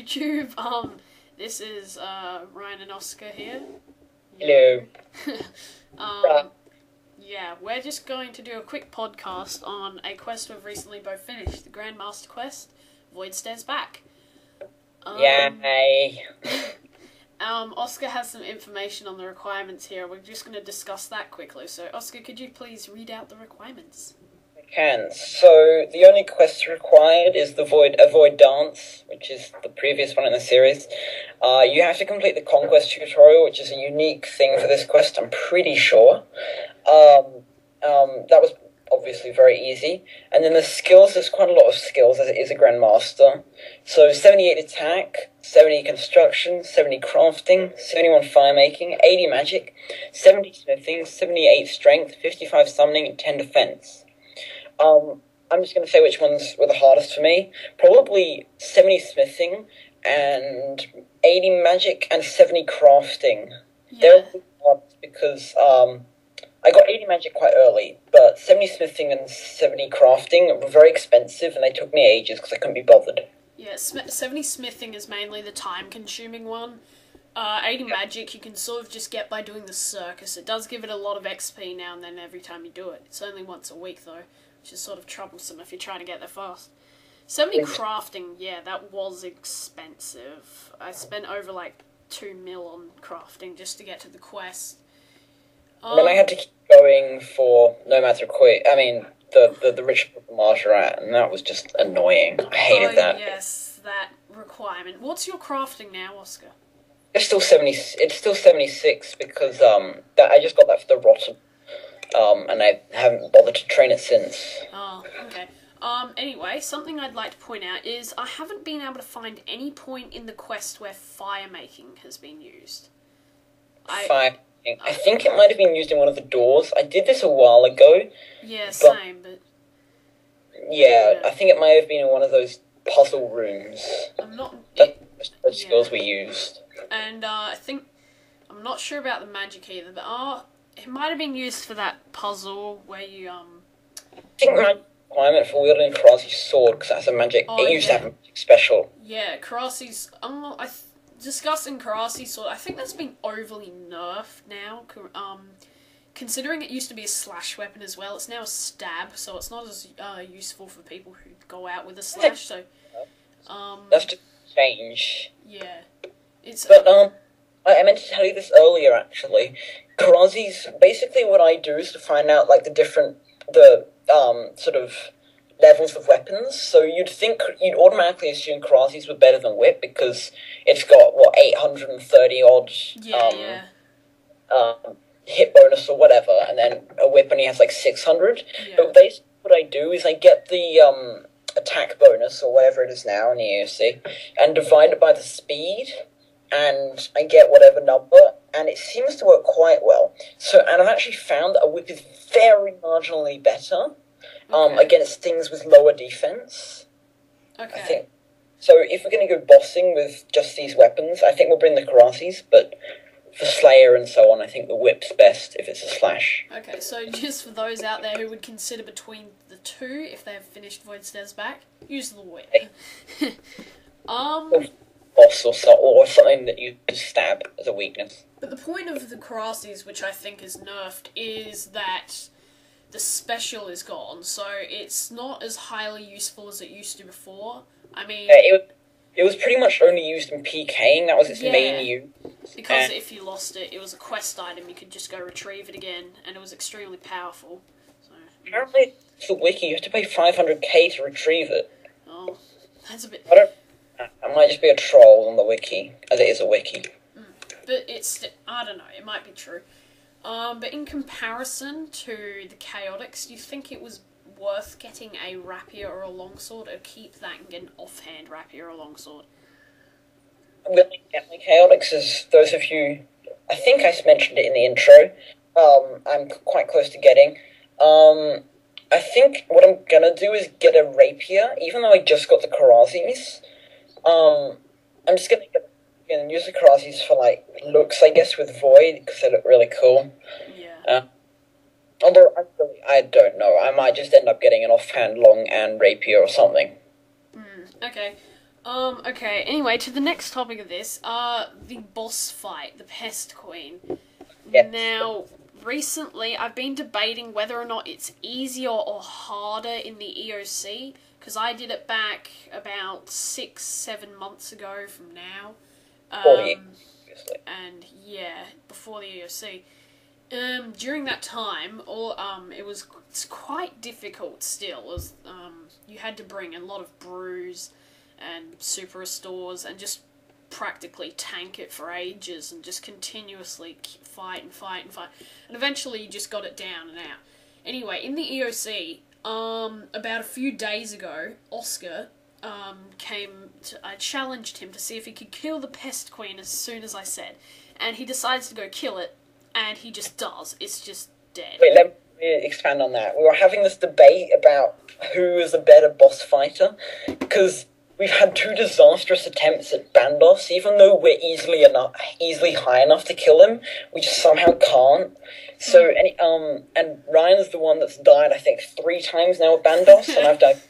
YouTube. This is Ryan and Oscar here. Hello. Yeah, we're just going to do a quick podcast on a quest we've recently both finished, the Grandmaster quest, Void Stares Back. Yay. Oscar has some information on the requirements here. We're just going to discuss that quickly. So, Oscar, could you please read out the requirements? I can. So, the only quest required is a Void Dance, which is the previous one in the series. You have to complete the Conquest tutorial, which is a unique thing for this quest, I'm pretty sure. That was obviously very easy. And then the skills, there's quite a lot of skills, as it is a Grandmaster. So, 78 attack, 70 construction, 70 crafting, 71 firemaking, 80 magic, 70 smithing, 78 strength, 55 summoning, and 10 defense. I'm just going to say which ones were the hardest for me. Probably 70 smithing and 80 magic and 70 crafting. Yeah. They were really hard because I got 80 magic quite early, but 70 smithing and 70 crafting were very expensive and they took me ages because I couldn't be bothered. Yeah, 70 smithing is mainly the time-consuming one. 80 magic you can sort of just get by doing the circus. It does give it a lot of XP now and then every time you do it. It's only once a week though, which is sort of troublesome if you're trying to get there fast. 70 crafting, yeah, that was expensive. I spent over like 2 mil on crafting just to get to the quest. Then I had to keep going for no matter quit. I mean, the rich Margaret, and that was just annoying. I hated that. Yes, that requirement. What's your crafting now, Oscar? It's still 70. It's still 76 because that I just got that for the rotten, and I haven't bothered to train it since. Oh, okay. Anyway, something I'd like to point out is I haven't been able to find any point in the quest where fire making has been used. I think it might have been used in one of the doors. I did this a while ago. Yeah, same, but... Yeah, I think it might have been in one of those puzzle rooms. I'm not... Those skills we used. And, I think... I'm not sure about the magic either, but, it might have been used for that puzzle where you, I think my requirement for wielding Karazi's sword, because that's a magic... it used to have a magic special. Yeah, Karazi's... discussing Karazi's sword, I think that's been overly nerfed now. Considering it used to be a slash weapon as well, it's now a stab, so it's not as useful for people who go out with a slash. So, that's just change. Yeah, it's. But I meant to tell you this earlier. Actually, Karazi's basically what I do is to find out like the sort of levels of weapons. So you'd automatically assume Karazi's were better than Whip because it's got 830 odd hit bonus or whatever, and then a Whip only has like 600. Yeah. But basically what I do is I get the attack bonus or whatever it is now in the AOC and divide it by the speed, and I get whatever number, and it seems to work quite well. So, and I've actually found that a Whip is very marginally better. Against things with lower defense. Okay. I think. So if we're going to go bossing with just these weapons, I think we'll bring the Karazi's, but for Slayer and so on, I think the Whip's best if it's a slash. Okay, so just for those out there who would consider between the two, if they have finished Void Stares Back, use the Whip. Or boss or something that you just stab as a weakness. But the point of the Karazi's, which I think is nerfed, is that the special is gone, so it's not as highly useful as it used to before. I mean... It was pretty much only used in PKing, that was its main use. Because if you lost it, it was a quest item, you could just go retrieve it again, and it was extremely powerful. So, apparently, it's the wiki, you have to pay 500k to retrieve it. Oh, that's a bit... I might just be a troll on the wiki, as it is a wiki. But it's... I don't know, it might be true. But in comparison to the Chaotix, do you think it was worth getting a rapier or a longsword, or keep that and get an offhand rapier or longsword? I'm going to get my Chaotix, as those of you... I think I mentioned it in the intro. I'm quite close to getting. I think what I'm going to do is get a rapier, even though I just got the Karazi's. I'm just going to get... and use the Karazi's for, like, looks, I guess, with Void, because they look really cool. Yeah. Although, I don't know. I might just end up getting an offhand long and rapier or something. Okay. Okay, anyway, to the next topic of this, the boss fight, the Pest Queen. Yes. Now, recently, I've been debating whether or not it's easier or harder in the EOC, because I did it back about 6-7 months ago from now. Obviously. And yeah, before the EOC. During that time, it's quite difficult still, as you had to bring a lot of brews and super restores and just practically tank it for ages and just continuously fight and fight and fight. And eventually you just got it down and out. Anyway, in the EOC, about a few days ago, Oscar I challenged him to see if he could kill the Pest Queen as soon as I said. And he decides to go kill it, and he just does. It's just dead. Wait, let me expand on that. We were having this debate about who is a better boss fighter, because we've had 2 disastrous attempts at Bandos. Even though we're easily high enough to kill him, we just somehow can't. So, and Ryan's the one that's died, I think, 3 times now at Bandos, and I've died.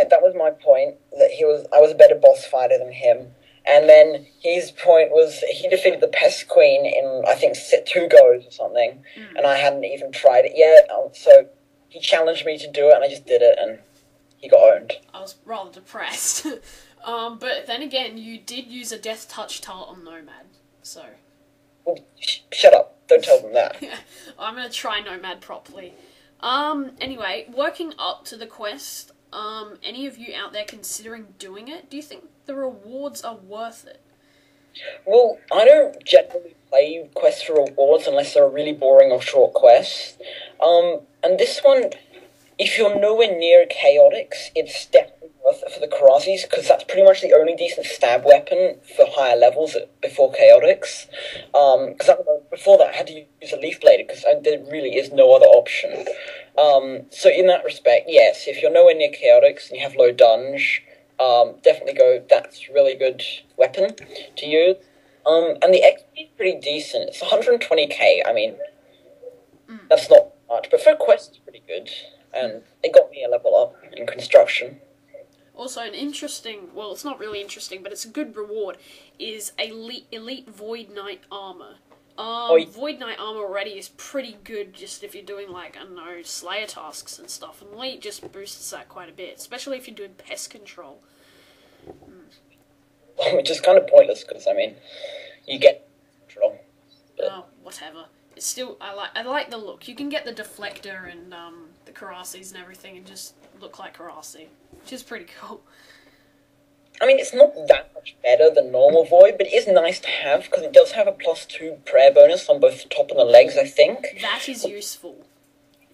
That was my point, that I was a better boss fighter than him. And then his point was he defeated the Pest Queen in, I think, 2 goes or something, and I hadn't even tried it yet. So he challenged me to do it, and I just did it, and he got owned. I was rather depressed. But then again, you did use a Death Touch tart on Nomad, so... Well, shut up. Don't tell them that. I'm going to try Nomad properly. Anyway, working up to the quest, any of you out there considering doing it, do you think the rewards are worth it? Well, I don't generally play quests for rewards unless they're a really boring or short quest. And this one, if you're nowhere near Chaotix, it's definitely worth it for the Karasis, because that's pretty much the only decent stab weapon for higher levels before Chaotix. Because before that I had to use a Leaf Blade, because there really is no other option. So in that respect, yes, if you're nowhere near Chaotix and you have low dunge, definitely go, that's a really good weapon to use. And the XP is pretty decent. It's 120k, I mean, that's not much, but for a quest it's pretty good. And it got me a level up in construction. Also, an interesting, well, it's not really interesting, but it's a good reward, is Elite Void Knight Armor. Void Knight Armor already is pretty good just if you're doing, like, I don't know, Slayer tasks and stuff, and Elite just boosts that quite a bit, especially if you're doing pest control. Which is kind of pointless, because, I mean, you get control. But... Oh, whatever. It's still, I like the look. You can get the deflector and the Karasis and everything and just look like Karasi, which is pretty cool. I mean, it's not that much better than normal Void, but it is nice to have, because it does have a +2 prayer bonus on both the top and the legs, I think. That is useful.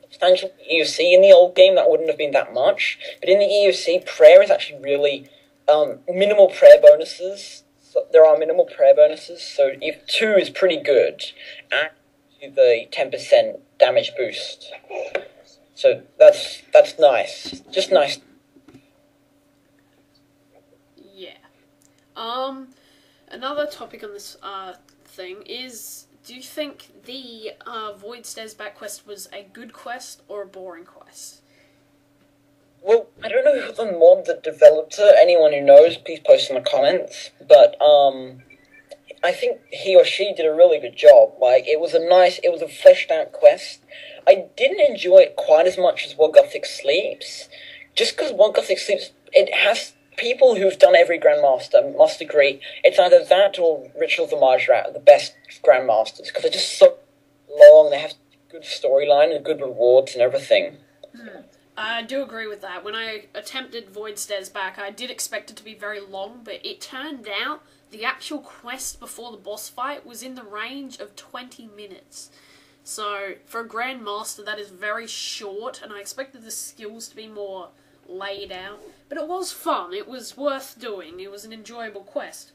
Substantial EOC in the old game, that wouldn't have been that much, but in the EOC, prayer is actually really minimal prayer bonuses. So there are minimal prayer bonuses, so if 2 is pretty good, and the 10% damage boost. So that's nice. Just nice. Yeah. Another topic on this thing is, do you think the Void Stairs Back quest was a good quest or a boring quest? Well, I don't know who the mod that developed it. Anyone who knows, please post in the comments. But I think he or she did a really good job. Like, it was a fleshed out quest. I didn't enjoy it quite as much as What Gothic Sleeps, just because What Gothic Sleeps, it has people who've done every Grandmaster must agree it's either that or Ritual of the Majrat are the best Grandmasters, because they're just so long, they have good storyline and good rewards and everything. I do agree with that. When I attempted Void Stairs Back, I did expect it to be very long, but it turned out the actual quest before the boss fight was in the range of 20 minutes. So, for a Grandmaster, that is very short, and I expected the skills to be more laid out. But it was fun. It was worth doing. It was an enjoyable quest.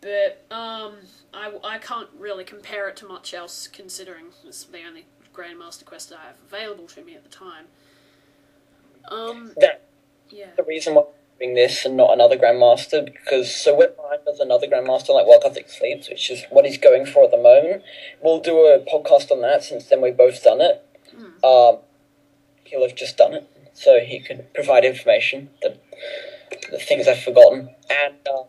But, I can't really compare it to much else, considering it's the only Grandmaster quest I have available to me at the time. That's the reason why I'm doing this and not another Grandmaster, because so when Ryan does another Grandmaster like What Gothic Sleeps, which is what he's going for at the moment, we'll do a podcast on that, since then we've both done it. He'll have just done it, so he could provide information, the things I've forgotten. And, oh,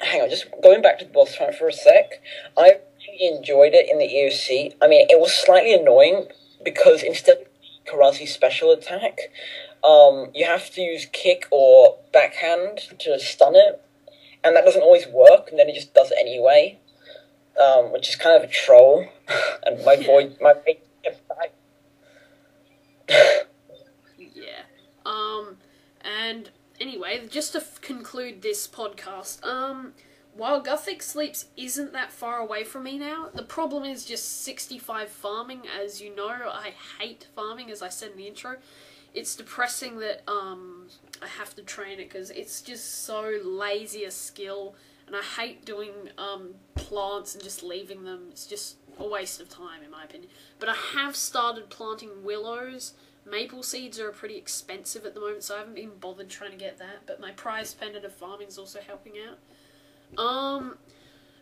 hang on, just going back to the boss fight for a sec, I really enjoyed it in the EOC. I mean, it was slightly annoying, because instead of the karate special attack, you have to use kick or backhand to stun it, and that doesn't always work, and then it just does it anyway, which is kind of a troll, and my mate kept back. Yeah. And anyway, just to conclude this podcast, while Gothic Sleeps isn't that far away from me now, the problem is just 65 farming. As you know, I hate farming, as I said in the intro. It's depressing that I have to train it, because it's just so lazy a skill, and I hate doing plants and just leaving them. It's just a waste of time, in my opinion. But I have started planting willows. Maple seeds are pretty expensive at the moment, so I haven't been bothered trying to get that, but my prize pendant of farming is also helping out.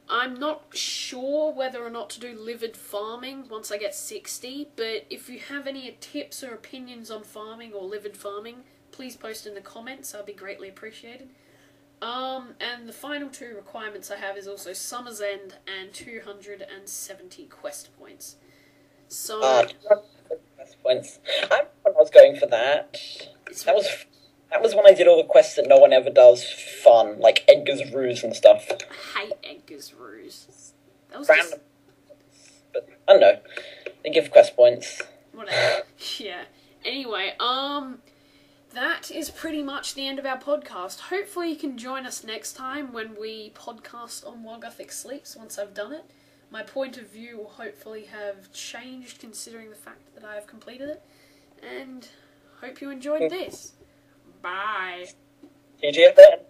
I'm not sure whether or not to do livid farming once I get 60, but if you have any tips or opinions on farming or livid farming, please post in the comments. I'd be greatly appreciated. And the final 2 requirements I have is also Summer's End and 270 quest points. So... quest points. I was going for that. That was when I did all the quests that no one ever does fun, like Edgar's Ruse and stuff. I hate Edgar's Ruse. That was random. But, I don't know. They give quest points. Whatever. Yeah. Anyway, that is pretty much the end of our podcast. Hopefully you can join us next time when we podcast on While Gothic Sleeps, once I've done it. My point of view will hopefully have changed considering the fact that I have completed it. And hope you enjoyed this. Bye. GG then.